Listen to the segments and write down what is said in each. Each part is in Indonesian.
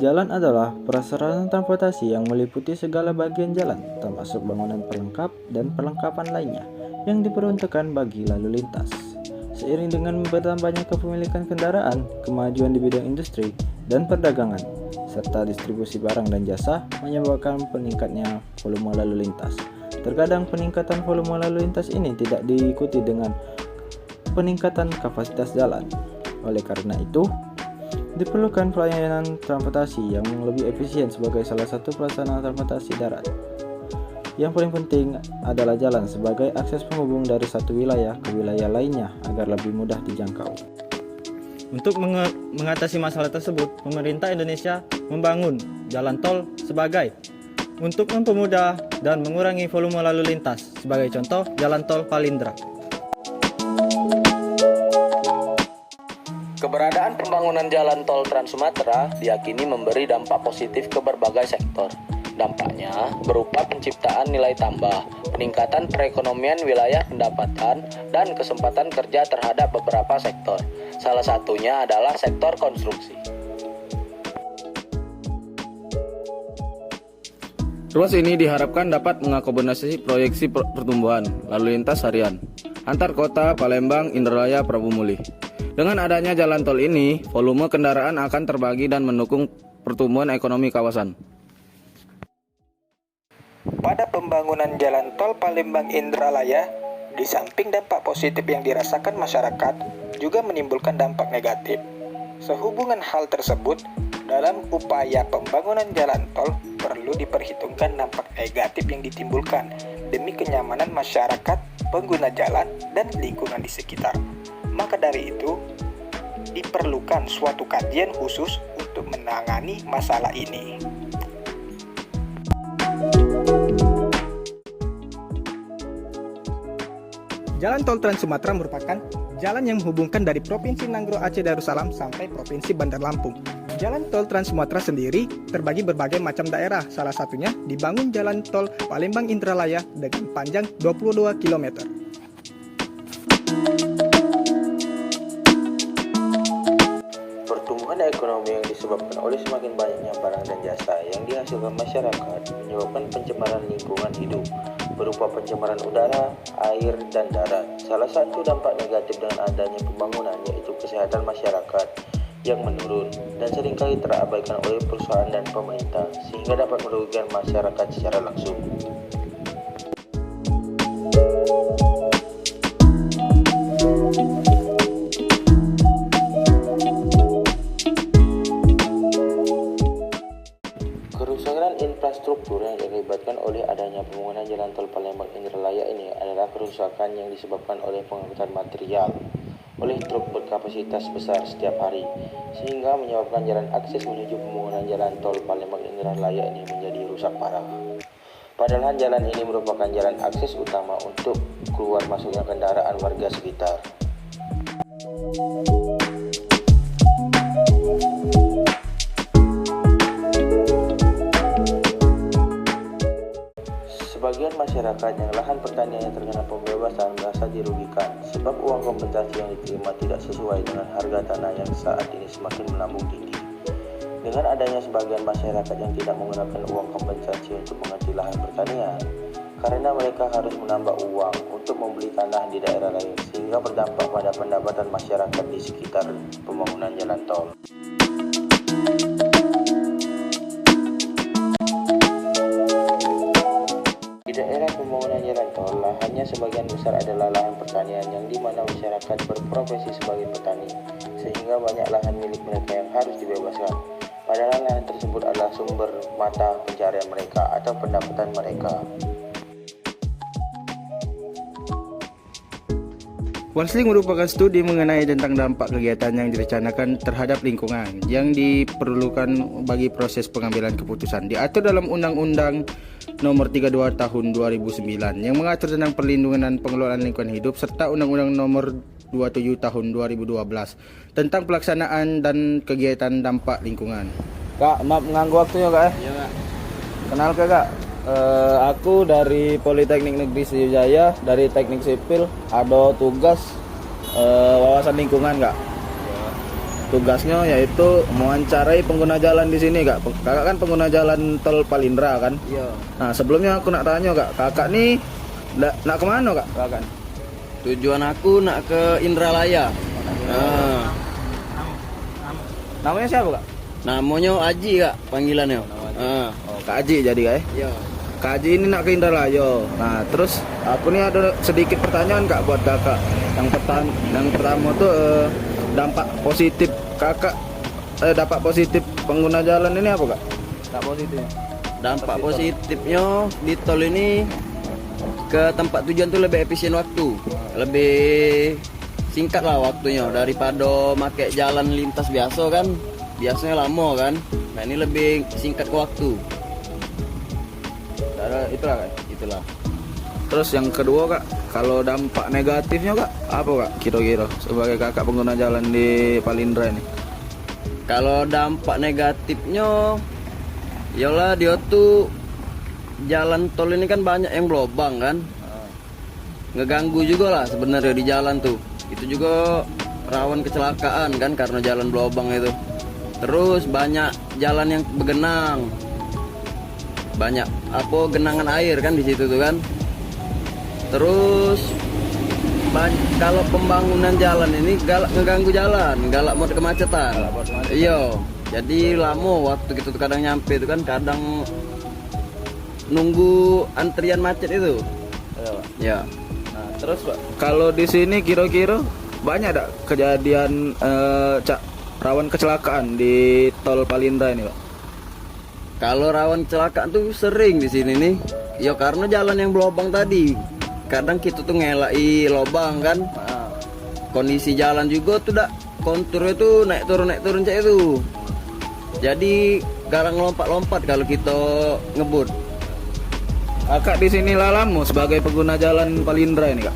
Jalan adalah prasarana transportasi yang meliputi segala bagian jalan, termasuk bangunan pelengkap dan perlengkapan lainnya yang diperuntukkan bagi lalu lintas. Seiring dengan bertambahnya kepemilikan kendaraan, kemajuan di bidang industri dan perdagangan, serta distribusi barang dan jasa menyebabkan peningkatnya volume lalu lintas. Terkadang peningkatan volume lalu lintas ini tidak diikuti dengan peningkatan kapasitas jalan. Oleh karena itu, diperlukan pelayanan transportasi yang lebih efisien sebagai salah satu pelaksana transportasi darat. Yang paling penting adalah jalan sebagai akses penghubung dari satu wilayah ke wilayah lainnya agar lebih mudah dijangkau. Untuk mengatasi masalah tersebut, pemerintah Indonesia membangun jalan tol sebagai untuk mempermudah dan mengurangi volume lalu lintas. Sebagai contoh, jalan tol Palindra. Keberadaan pembangunan jalan tol Trans Sumatera diyakini memberi dampak positif ke berbagai sektor. Dampaknya berupa penciptaan nilai tambah, peningkatan perekonomian wilayah pendapatan, dan kesempatan kerja terhadap beberapa sektor. Salah satunya adalah sektor konstruksi. Ruas ini diharapkan dapat mengakomodasi proyeksi pertumbuhan lalu lintas harian antar kota Palembang, Indralaya, Prabu Mulih. Dengan adanya jalan tol ini, volume kendaraan akan terbagi dan mendukung pertumbuhan ekonomi kawasan. Pada pembangunan jalan tol Palembang Indralaya, di samping dampak positif yang dirasakan masyarakat, juga menimbulkan dampak negatif. Sehubungan hal tersebut, dalam upaya pembangunan jalan tol perlu diperhitungkan dampak negatif yang ditimbulkan demi kenyamanan masyarakat, pengguna jalan, dan lingkungan di sekitar. Maka dari itu, diperlukan suatu kajian khusus untuk menangani masalah ini. Jalan tol Trans Sumatera merupakan jalan yang menghubungkan dari Provinsi Nanggro Aceh Darussalam sampai Provinsi Bandar Lampung. Jalan tol Trans Sumatera sendiri terbagi berbagai macam daerah, salah satunya dibangun jalan tol Palembang Indralaya dengan panjang 22 km. Pertumbuhan ekonomi yang disebabkan oleh semakin banyaknya barang dan jasa yang dihasilkan masyarakat menyebabkan pencemaran lingkungan hidup berupa pencemaran udara, air, dan darat. Salah satu dampak negatif dengan adanya pembangunan yaitu kesehatan masyarakat yang menurun dan seringkali terabaikan oleh perusahaan dan pemerintah sehingga dapat merugikan masyarakat secara langsung. Kerusakan infrastruktur yang diakibatkan oleh adanya pembangunan jalan tol Palembang Indralaya ini adalah kerusakan yang disebabkan oleh pengangkutan material oleh truk berkapasitas besar setiap hari, sehingga menyebabkan jalan akses menuju pembangunan jalan tol Palembang Indralaya ini menjadi rusak parah. Padahal jalan ini merupakan jalan akses utama untuk keluar masuknya kendaraan warga sekitar. Sebagian masyarakat yang lahan pertaniannya terkena pembebasan merasa dirugikan sebab uang kompensasi yang diterima tidak sesuai dengan harga tanah yang saat ini semakin melambung tinggi. Dengan adanya sebagian masyarakat yang tidak menggunakan uang kompensasi untuk mengganti lahan pertanian, karena mereka harus menambah uang untuk membeli tanah di daerah lain sehingga berdampak pada pendapatan masyarakat di sekitar pembangunan jalan tol. Di daerah pembangunan jalan tol, lahannya sebagian besar adalah lahan pertanian yang dimana masyarakat berprofesi sebagai petani, sehingga banyak lahan milik mereka yang harus dibebaskan. Padahal lahan tersebut adalah sumber mata pencarian mereka atau pendapatan mereka. Warsling merupakan studi mengenai tentang dampak kegiatan yang direncanakan terhadap lingkungan yang diperlukan bagi proses pengambilan keputusan. Diatur dalam Undang-Undang Nomor 32 Tahun 2009 yang mengatur tentang perlindungan dan pengelolaan lingkungan hidup serta Undang-Undang Nomor 27 Tahun 2012 tentang pelaksanaan dan kegiatan dampak lingkungan. Kak, maaf mengganggu waktunya kak. Iya kak. Kenal kak? Aku dari Politeknik Negeri Sriwijaya, dari Teknik Sipil, ada tugas wawasan lingkungan kak. tugasnya yaitu mewawancarai pengguna jalan di sini, Kak. Kakak kan pengguna jalan tol Palindra kan? Iya. Nah, sebelumnya aku nak tanya, Kak. Kakak nih nak kemana, Kak? Kakak. Tujuan aku nak ke Indralaya. Nah, Namanya siapa, Kak? namanya Aji, Kak, panggilannya. Oh, Kak Aji jadi, Kak. Iya. Kak Aji ini nak ke Indralaya. Nah, terus aku nih ada sedikit pertanyaan, Kak, buat Kakak. Yang pertama tuh dampak positif Kakak dampak positif pengguna jalan ini apa, Kak? Dampak positifnya. Dampak positifnya di tol ini ke tempat tujuan tuh lebih efisien waktu, lebih singkat lah waktunya daripada pakai jalan lintas biasa kan, biasanya lama kan. Nah ini lebih singkat ke waktu. Itulah, Kak. Itulah. Terus yang kedua, Kak, kalau dampak negatifnya, Kak, apa, Kak? Kira-kira sebagai Kakak pengguna jalan di Palindra ini. Kalau dampak negatifnya, yalah dia tuh jalan tol ini kan banyak yang berlubang kan, ngeganggu juga lah sebenarnya di jalan tuh. Itu juga rawan kecelakaan kan karena jalan berlubang itu. Terus banyak jalan yang bergenang, banyak genangan air kan di situ tuh kan. Terus kalau pembangunan jalan ini galak ngeganggu jalan, galak mau kemacetan. Iya, jadi lama waktu gitu tuh kadang nyampe itu kan, kadang nunggu antrian macet itu. Ya. Nah, terus, Pak, kalau di sini kira-kira banyak ada kejadian rawan kecelakaan di tol Palindra ini, Pak? Kalau rawan kecelakaan tuh sering di sini nih. Ya karena jalan yang berlubang tadi. Kadang kita tuh ngelai lubang kan. Kondisi jalan juga tuh konturnya tuh naik turun cek itu. Jadi garang lompat-lompat kalau kita ngebut. Kakak di sini lama sebagai pengguna jalan Palindra ini, Kak?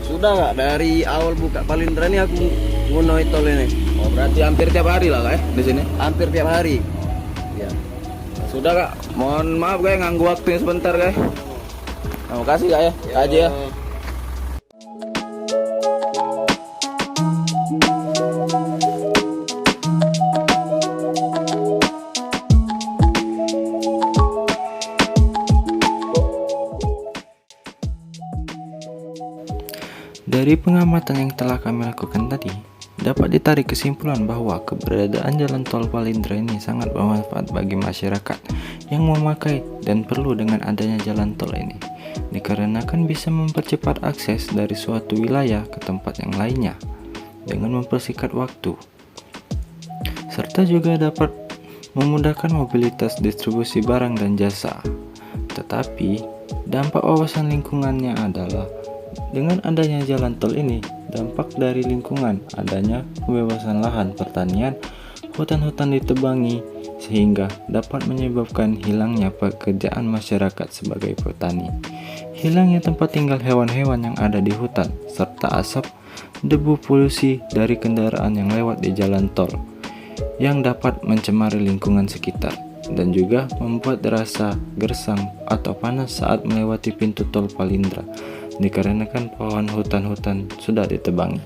Sudah, Kak, dari awal buka Palindra ini aku nggunoi tol ini. Oh, berarti hampir tiap hari lah, Kak, di sini? Hampir tiap hari. Ya. Sudah, Kak. Mohon maaf, Kak, nganggu waktunya sebentar, Kak. Terima kasih, Kak, ya. Kak Haji ya. Dari pengamatan yang telah kami lakukan tadi, dapat ditarik kesimpulan bahwa keberadaan jalan tol Palindra ini sangat bermanfaat bagi masyarakat yang memakai dan perlu dengan adanya jalan tol ini, dikarenakan bisa mempercepat akses dari suatu wilayah ke tempat yang lainnya dengan mempersingkat waktu, serta juga dapat memudahkan mobilitas distribusi barang dan jasa. Tetapi, dampak wawasan lingkungannya adalah dengan adanya jalan tol ini, dampak dari lingkungan adanya kebebasan lahan pertanian, hutan-hutan ditebangi, sehingga dapat menyebabkan hilangnya pekerjaan masyarakat sebagai petani, hilangnya tempat tinggal hewan-hewan yang ada di hutan, serta asap, debu polusi dari kendaraan yang lewat di jalan tol, yang dapat mencemari lingkungan sekitar, dan juga membuat rasa gersang atau panas saat melewati pintu tol Palindra, dikarenakan pohon hutan-hutan sudah ditebangi.